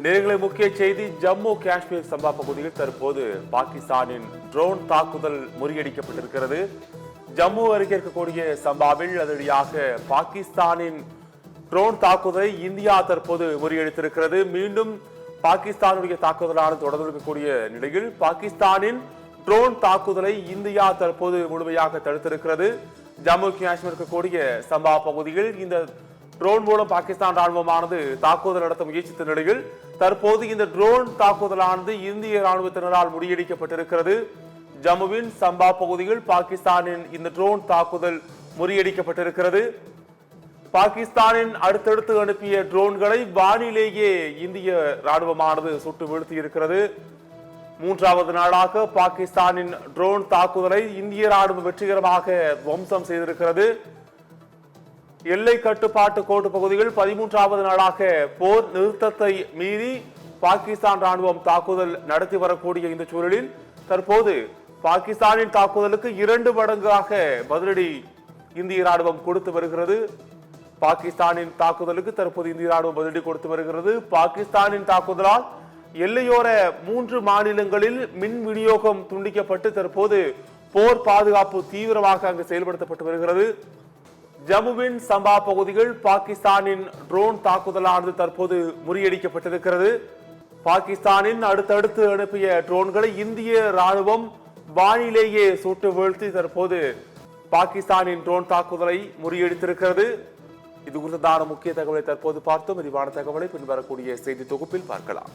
நேர்களை முக்கிய செய்தி ஜம்மு காஷ்மீர் சம்பா பகுதியில் தற்போது பாகிஸ்தானின் ட்ரோன் தாக்குதல் முறியடிக்கப்பட்டிருக்கிறது. ஜம்மு அருகே இருக்கக்கூடிய சம்பாவில் அதிரடியாக பாகிஸ்தானின் ட்ரோன் தாக்குதலை இந்தியா தற்போது முறியடித்திருக்கிறது. மீண்டும் பாகிஸ்தானுடைய தாக்குதலானது தொடர்ந்து இருக்கக்கூடிய நிலையில் பாகிஸ்தானின் ட்ரோன் தாக்குதலை இந்தியா தற்போது முழுமையாக தடுத்திருக்கிறது. ஜம்மு காஷ்மீர் இருக்கக்கூடிய சம்பா பகுதியில் இந்த ட்ரோன் மூலம் பாகிஸ்தான் ராணுவமானது தாக்குதல் நடத்த முயற்சித்த நிலையில் தற்போது இந்த ட்ரோன் தாக்குதலானது இந்திய ராணுவத்தினரால் முறியடிக்கப்பட்டிருக்கிறது. ஜம்முவின் சம்பா பகுதியில் பாகிஸ்தானின் இந்த ட்ரோன் தாக்குதல் முறியடிக்கப்பட்டிருக்கிறது. பாகிஸ்தானின் அடுத்தடுத்து அனுப்பிய ட்ரோன்களை வானிலேயே இந்திய ராணுவமானது சுட்டு வீழ்த்தி இருக்கிறது. மூன்றாவது நாளாக பாகிஸ்தானின் ட்ரோன் தாக்குதலை இந்திய ராணுவம் வெற்றிகரமாக துவம்சம் செய்திருக்கிறது. எல்லை கட்டுப்பாட்டு கோட்டு பகுதியில் 13வது நாளாக போர் நிறுத்தத்தை மீறி பாகிஸ்தான் ராணுவம் தாக்குதல் நடத்தி வரக்கூடிய இந்த சூழலில் தற்போது பாகிஸ்தானின் தாக்குதலுக்கு 2 மடங்காக பதிலடி இந்திய ராணுவம் கொடுத்து வருகிறது. பாகிஸ்தானின் தாக்குதலுக்கு தற்போது இந்திய ராணுவம் பதிலடி கொடுத்து வருகிறது. பாகிஸ்தானின் தாக்குதலால் எல்லையோர 3 மாநிலங்களில் மின் விநியோகம் துண்டிக்கப்பட்டு தற்போது போர் பாதுகாப்பு தீவிரமாக அங்கு செயல்படுத்தப்பட்டு வருகிறது. ஜம்முவின் சம்பா பகுதியில் பாகிஸ்தானின் ட்ரோன் தாக்குதலானது தற்போது முறியடிக்கப்பட்டிருக்கிறது. பாகிஸ்தானின் அடுத்தடுத்து அனுப்பிய ட்ரோன்களை இந்திய ராணுவம் வானிலேயே சுட்டு வீழ்த்தி தற்போது பாகிஸ்தானின் ட்ரோன் தாக்குதலை முறியடித்திருக்கிறது. இது குறித்தான முக்கிய தகவலை தற்போது பார்த்தோம். விரிவான தகவலை பின்வரக்கூடிய செய்தி தொகுப்பில் பார்க்கலாம்.